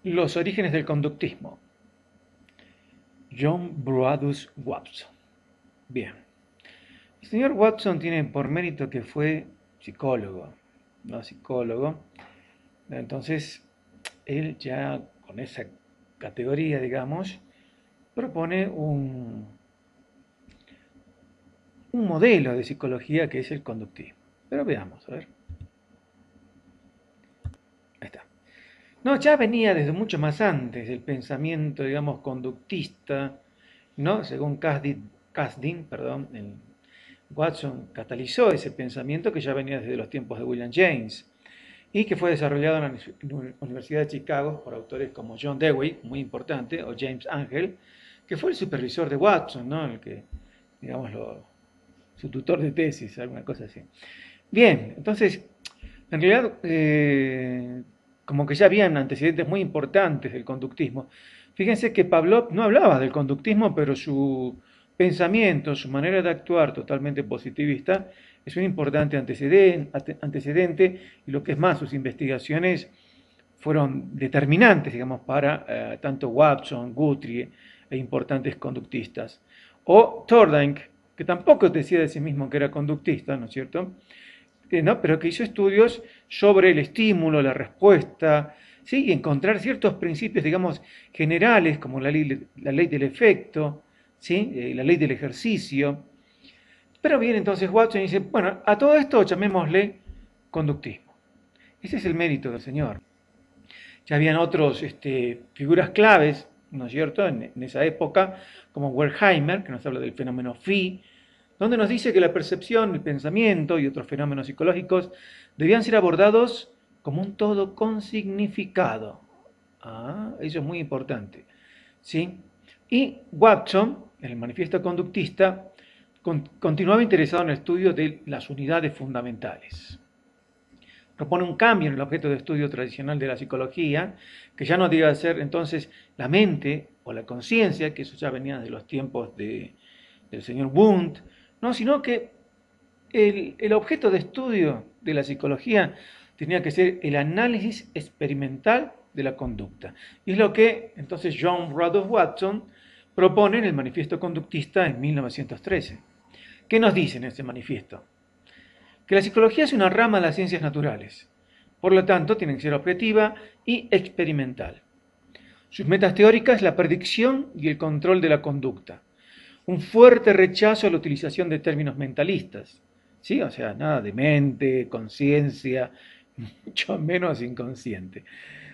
Los orígenes del conductismo. John Bruadus Watson. Bien. El señor Watson tiene por mérito que fue psicólogo, no psicólogo. Entonces, él ya con esa categoría, digamos, propone un modelo de psicología que es el conductismo. Pero veamos, a ver. Ahí está. No, ya venía desde mucho más antes el pensamiento, digamos, conductista, ¿no? Según Kasdin, perdón, Watson catalizó ese pensamiento que ya venía desde los tiempos de William James y que fue desarrollado en la Universidad de Chicago por autores como John Dewey, muy importante, o James Angel, que fue el supervisor de Watson, ¿no? El que, digamos, su tutor de tesis, alguna cosa así. Bien, entonces, en realidad, como que ya habían antecedentes muy importantes del conductismo. Fíjense que Pavlov no hablaba del conductismo, pero su pensamiento, su manera de actuar totalmente positivista, es un importante antecedente y lo que es más, sus investigaciones fueron determinantes, digamos, para tanto Watson, Guthrie e importantes conductistas. O Thorndike, que tampoco decía de sí mismo que era conductista, ¿no es cierto? ¿No? Pero que hizo estudios sobre el estímulo, la respuesta, ¿sí? Y encontrar ciertos principios, digamos, generales, como la ley del efecto, ¿sí? La ley del ejercicio. Pero bien, entonces Watson dice, bueno, a todo esto llamémosle conductismo. Ese es el mérito del señor. Ya habían otros figuras claves, ¿no es cierto?, en esa época, como Wertheimer, que nos habla del fenómeno phi, donde nos dice que la percepción, el pensamiento y otros fenómenos psicológicos debían ser abordados como un todo con significado. Ah, eso es muy importante. ¿Sí? Y Watson, en el manifiesto conductista, continuaba interesado en el estudio de las unidades fundamentales. Propone un cambio en el objeto de estudio tradicional de la psicología, que ya no debe ser entonces la mente o la conciencia, que eso ya venía de los tiempos del señor Wundt, no, sino que el objeto de estudio de la psicología tenía que ser el análisis experimental de la conducta. Y es lo que entonces John Rudolph Watson propone en el Manifiesto Conductista en 1913. ¿Qué nos dice en ese manifiesto? Que la psicología es una rama de las ciencias naturales. Por lo tanto, tiene que ser objetiva y experimental. Sus metas teóricas, la predicción y el control de la conducta. Un fuerte rechazo a la utilización de términos mentalistas. ¿Sí? O sea, nada de mente, conciencia, mucho menos inconsciente.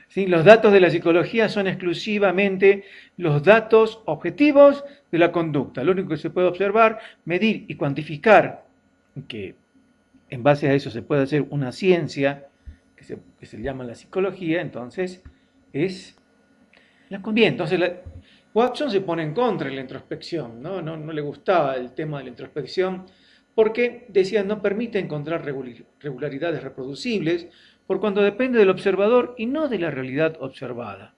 ¿Sí? Los datos de la psicología son exclusivamente los datos objetivos de la conducta. Lo único que se puede observar, medir y cuantificar, que en base a eso se puede hacer una ciencia que se llama la psicología, entonces es la conducta. Bien, entonces Watson se pone en contra de la introspección, ¿no? No le gustaba el tema de la introspección porque decía no permite encontrar regularidades reproducibles por cuanto depende del observador y no de la realidad observada.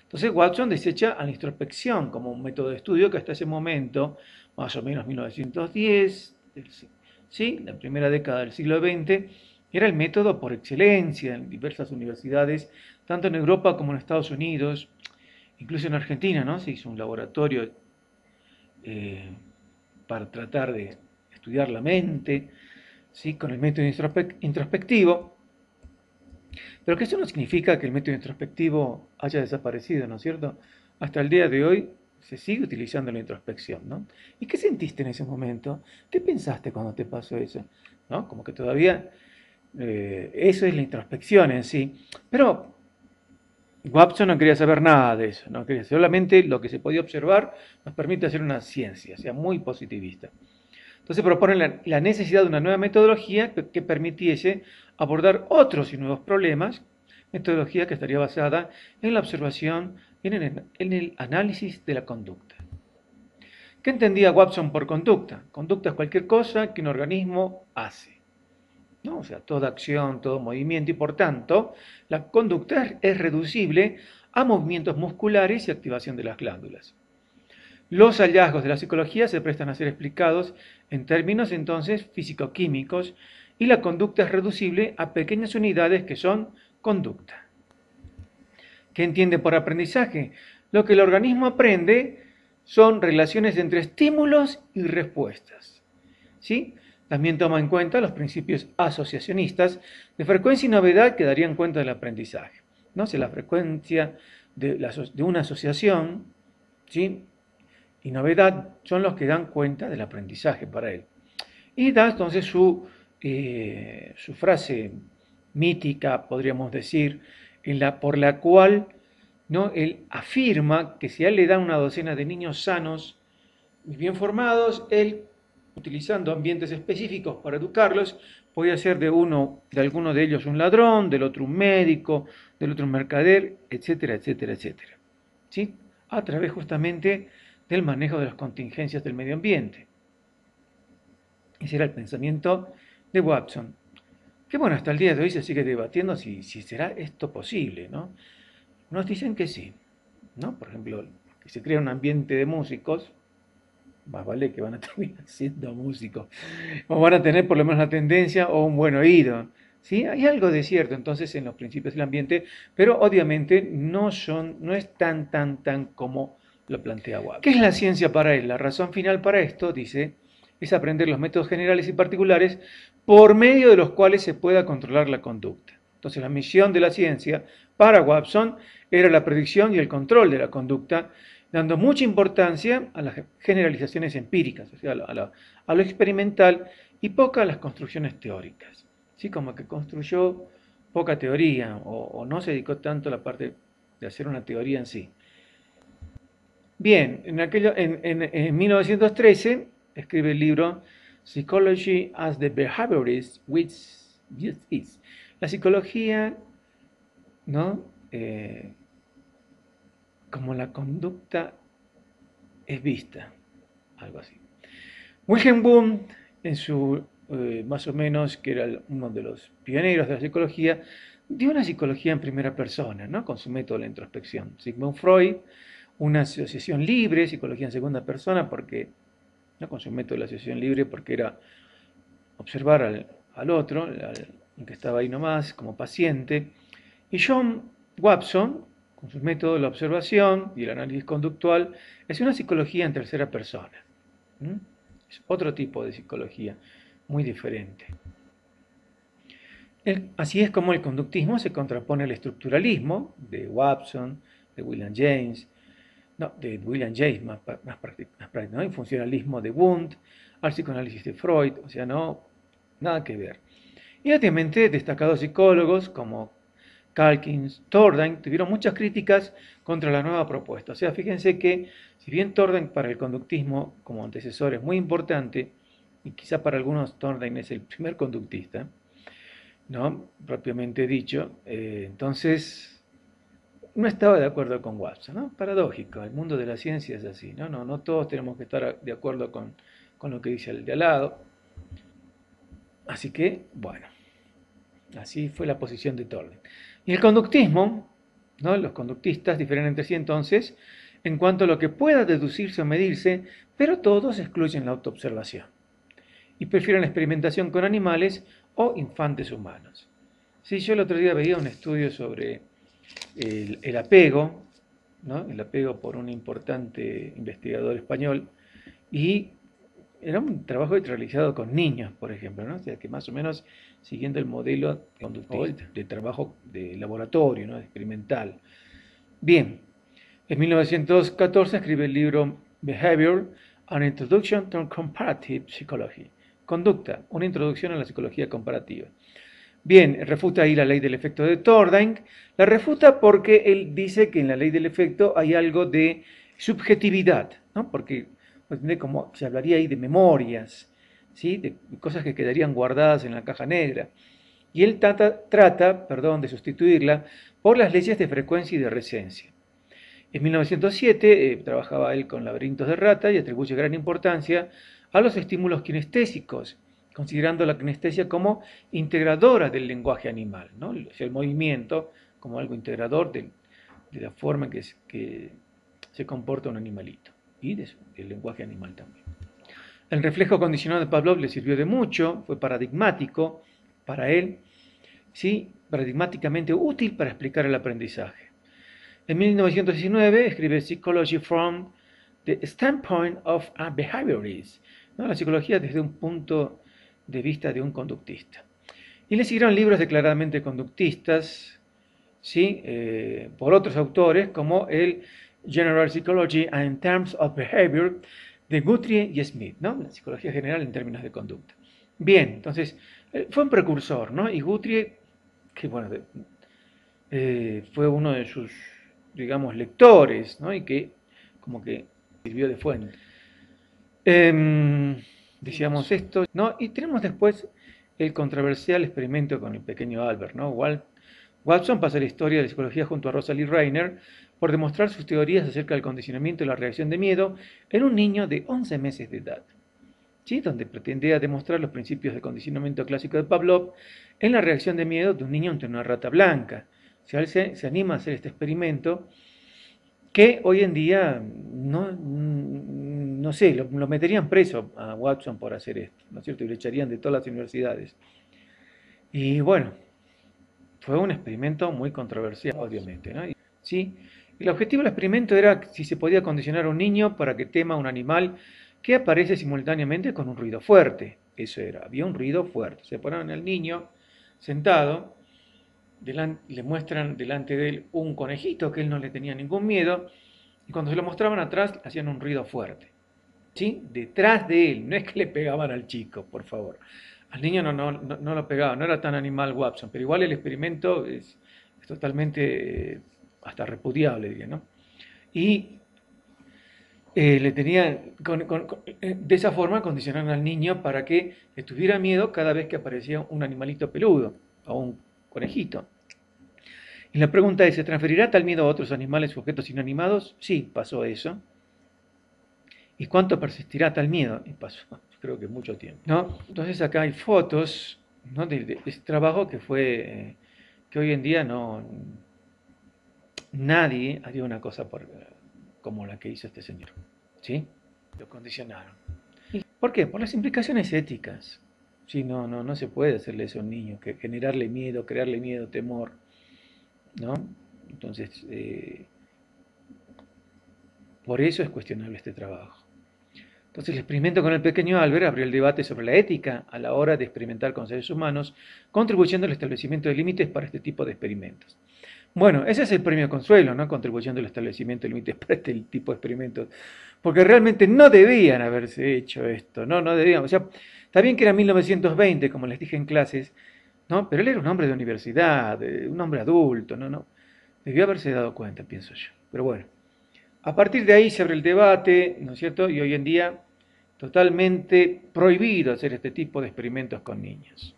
Entonces Watson desecha a la introspección como un método de estudio que hasta ese momento, más o menos 1910, ¿sí? La primera década del siglo XX, era el método por excelencia en diversas universidades, tanto en Europa como en Estados Unidos, incluso en Argentina, ¿no? Se hizo un laboratorio eh, para tratar de estudiar la mente, ¿sí? Con el método introspectivo, pero que eso no significa que el método introspectivo haya desaparecido, ¿no es cierto? Hasta el día de hoy se sigue utilizando la introspección, ¿no? ¿Y qué sentiste en ese momento? ¿Qué pensaste cuando te pasó eso? ¿No? Como que todavía eso es la introspección en sí. Pero Watson no quería saber nada de eso, no quería solamente lo que se podía observar nos permite hacer una ciencia, o sea, muy positivista. Entonces proponen la necesidad de una nueva metodología que permitiese abordar otros y nuevos problemas, metodología que estaría basada en la observación y en el análisis de la conducta. ¿Qué entendía Watson por conducta? Conducta es cualquier cosa que un organismo hace, ¿no? O sea, toda acción, todo movimiento y por tanto la conducta es reducible a movimientos musculares y activación de las glándulas. Los hallazgos de la psicología se prestan a ser explicados en términos entonces físico-químicos y la conducta es reducible a pequeñas unidades que son conducta. ¿Qué entiende por aprendizaje? Lo que el organismo aprende son relaciones entre estímulos y respuestas. ¿Sí? También toma en cuenta los principios asociacionistas de frecuencia y novedad que darían cuenta del aprendizaje. ¿No? Si la frecuencia de una asociación, ¿sí?, y novedad son los que dan cuenta del aprendizaje para él. Y da entonces su frase mítica, podríamos decir, por la cual, ¿no?, él afirma que si a él le dan una docena de niños sanos y bien formados, él, utilizando ambientes específicos para educarlos, podía ser de alguno de ellos un ladrón, del otro un médico, del otro un mercader, etcétera, etcétera, etcétera. ¿Sí? A través justamente del manejo de las contingencias del medio ambiente. Ese era el pensamiento de Watson. Que bueno, hasta el día de hoy se sigue debatiendo si será esto posible, ¿no? Unos dicen que sí, ¿no? Por ejemplo, que se crea un ambiente de músicos, más vale que van a terminar siendo músicos, o van a tener por lo menos la tendencia o un buen oído, ¿sí? Hay algo de cierto entonces en los principios del ambiente, pero obviamente no es tan como lo plantea Watson. ¿Qué es la ciencia para él? La razón final para esto, dice, es aprender los métodos generales y particulares por medio de los cuales se pueda controlar la conducta. Entonces la misión de la ciencia para Watson era la predicción y el control de la conducta, dando mucha importancia a las generalizaciones empíricas, o sea, a lo experimental y poca a las construcciones teóricas. ¿Sí? Como que construyó poca teoría o no se dedicó tanto a la parte de hacer una teoría en sí. Bien, en 1913 escribe el libro Psychology as the Behaviorist which is. La psicología, ¿no?, como la conducta es vista, algo así. Wilhelm Wundt, en su, más o menos, que era uno de los pioneros de la psicología, dio una psicología en primera persona, ¿no?, con su método de la introspección. Sigmund Freud, una asociación libre, psicología en segunda persona, porque, ¿no?, con su método de la asociación libre, porque era observar al otro, al que estaba ahí nomás, como paciente. Y John Watson, con su método de la observación y el análisis conductual, es una psicología en tercera persona. Es otro tipo de psicología, muy diferente. Así es como el conductismo se contrapone al estructuralismo de Watson, de William James, más práctico, ¿no?, el funcionalismo de Wundt, al psicoanálisis de Freud, o sea, no, nada que ver. Y obviamente destacados psicólogos como Calkins, Thorndike, tuvieron muchas críticas contra la nueva propuesta. O sea, fíjense que si bien Thorndike para el conductismo como antecesor es muy importante, y quizá para algunos Thorndike es el primer conductista, ¿no?, propiamente dicho, entonces no estaba de acuerdo con Watson, ¿no? Paradójico, el mundo de la ciencia es así, ¿no? No todos tenemos que estar de acuerdo con lo que dice el de al lado. Así que, bueno, así fue la posición de Thorndike. Y el conductismo, ¿no?, los conductistas difieren entre sí entonces en cuanto a lo que pueda deducirse o medirse, pero todos excluyen la autoobservación y prefieren la experimentación con animales o infantes humanos. Sí, yo el otro día veía un estudio sobre el apego, ¿no?, el apego por un importante investigador español, y era un trabajo realizado con niños, por ejemplo, ¿no? O sea, que más o menos siguiendo el modelo de trabajo de laboratorio, ¿no?, experimental. Bien, en 1914 escribe el libro Behavior, An Introduction to Comparative Psychology. Conducta, una introducción a la psicología comparativa. Bien, refuta ahí la ley del efecto de Thorndike. La refuta porque él dice que en la ley del efecto hay algo de subjetividad, ¿no? Porque como se hablaría ahí de memorias, ¿sí?, de cosas que quedarían guardadas en la caja negra. Y él trata de sustituirla por las leyes de frecuencia y de recencia. En 1907 trabajaba él con laberintos de rata y atribuye gran importancia a los estímulos kinestésicos, considerando la kinestesia como integradora del lenguaje animal, ¿no?, el movimiento como algo integrador de la forma en que se comporta un animalito y del lenguaje animal también. El reflejo condicionado de Pavlov le sirvió de mucho, fue paradigmático para él, ¿sí?, paradigmáticamente útil para explicar el aprendizaje. En 1919 escribe Psychology from the Standpoint of a Behaviorist, ¿no? La psicología desde un punto de vista de un conductista. Y le siguieron libros declaradamente conductistas, ¿sí? Por otros autores como el General Psychology and in Terms of Behavior de Guthrie y Smith, ¿no? La psicología general en términos de conducta. Bien, entonces fue un precursor, ¿no? Y Guthrie, que bueno, fue uno de sus, digamos, lectores, ¿no? Y que como que sirvió de fuente. Decíamos esto, ¿no? Y tenemos después el controversial experimento con el pequeño Albert, ¿no? Watson pasa la historia de la psicología junto a Rosalie Reiner por demostrar sus teorías acerca del condicionamiento y la reacción de miedo en un niño de 11 meses de edad, ¿sí? Donde pretendía demostrar los principios de condicionamiento clásico de Pavlov en la reacción de miedo de un niño ante una rata blanca. O sea, él se anima a hacer este experimento que hoy en día no sé, lo meterían preso a Watson por hacer esto, ¿no es cierto? Y lo echarían de todas las universidades. Y bueno, fue un experimento muy controversial, obviamente, ¿no? ¿Sí? El objetivo del experimento era si se podía condicionar a un niño para que tema un animal que aparece simultáneamente con un ruido fuerte. Eso era, había un ruido fuerte. Se ponían al niño sentado, le muestran delante de él un conejito que él no le tenía ningún miedo, y cuando se lo mostraban atrás hacían un ruido fuerte. ¿Sí? Detrás de él, no es que le pegaban al chico, por favor. Al niño no lo pegaban, no era tan animal Watson, pero igual el experimento es totalmente hasta repudiable, diría, ¿no? Y le tenían, de esa forma condicionaron al niño para que le tuviera miedo cada vez que aparecía un animalito peludo o un conejito. Y la pregunta es, ¿se transferirá tal miedo a otros animales u objetos inanimados? Sí, pasó eso. ¿Y cuánto persistirá tal miedo? Y pasó, creo que mucho tiempo, ¿no? Entonces acá hay fotos, ¿no? de ese trabajo que fue, que hoy en día nadie haría una cosa como la que hizo este señor, ¿sí? Lo condicionaron. ¿Por qué? Por las implicaciones éticas. Sí, no se puede hacerle eso a un niño, que generarle miedo, crearle miedo, temor, ¿no? Entonces, por eso es cuestionable este trabajo. Entonces, el experimento con el pequeño Albert abrió el debate sobre la ética a la hora de experimentar con seres humanos, contribuyendo al establecimiento de límites para este tipo de experimentos. Bueno, ese es el premio consuelo, ¿no? Contribuyendo al establecimiento de límites para este tipo de experimentos. Porque realmente no debían haberse hecho esto, no debían. O sea, está bien que era 1920, como les dije en clases, ¿no? Pero él era un hombre de universidad, un hombre adulto, ¿no? Debió haberse dado cuenta, pienso yo. Pero bueno, a partir de ahí se abre el debate, ¿no es cierto? Y hoy en día totalmente prohibido hacer este tipo de experimentos con niños.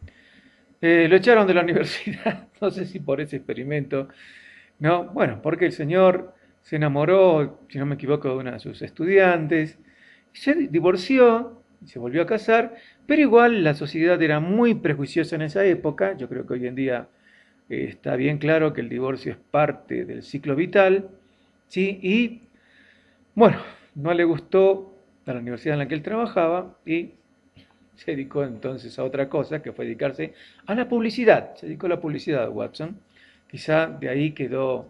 Lo echaron de la universidad, no sé si por ese experimento, no, bueno, porque el señor se enamoró, si no me equivoco, de una de sus estudiantes, se divorció, se volvió a casar, pero igual la sociedad era muy prejuiciosa en esa época, yo creo que hoy en día está bien claro que el divorcio es parte del ciclo vital, ¿sí? Y bueno, no le gustó a la universidad en la que él trabajaba y se dedicó entonces a otra cosa, que fue dedicarse a la publicidad. Se dedicó a la publicidad, Watson. Quizá de ahí quedó,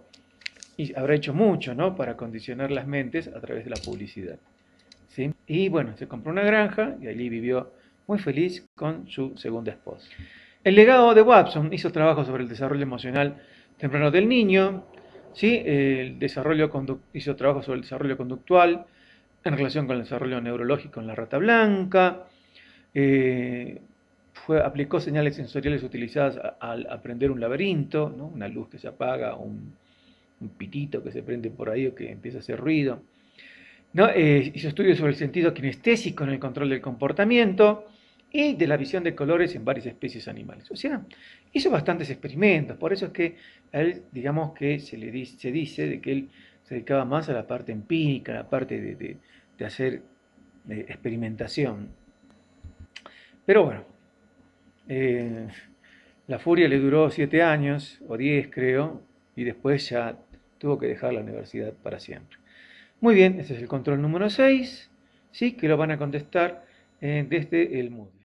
y habrá hecho mucho, ¿no? Para condicionar las mentes a través de la publicidad. ¿Sí? Y bueno, se compró una granja y allí vivió muy feliz con su segunda esposa. El legado de Watson: hizo trabajo sobre el desarrollo emocional temprano del niño, ¿sí? Hizo trabajo sobre el desarrollo conductual en relación con el desarrollo neurológico en la rata blanca, eh, aplicó señales sensoriales utilizadas al aprender un laberinto, ¿no? Una luz que se apaga, un pitito que se prende por ahí o que empieza a hacer ruido. ¿No? Hizo estudios sobre el sentido kinestésico en el control del comportamiento y de la visión de colores en varias especies animales. O sea, hizo bastantes experimentos, por eso es que a él, digamos que se dice de que él se dedicaba más a la parte empírica, a la parte de hacer experimentación. Pero bueno, eh, la furia le duró 7 años, o 10 creo, y después ya tuvo que dejar la universidad para siempre. Muy bien, ese es el control número 6, sí, que lo van a contestar desde el Moodle.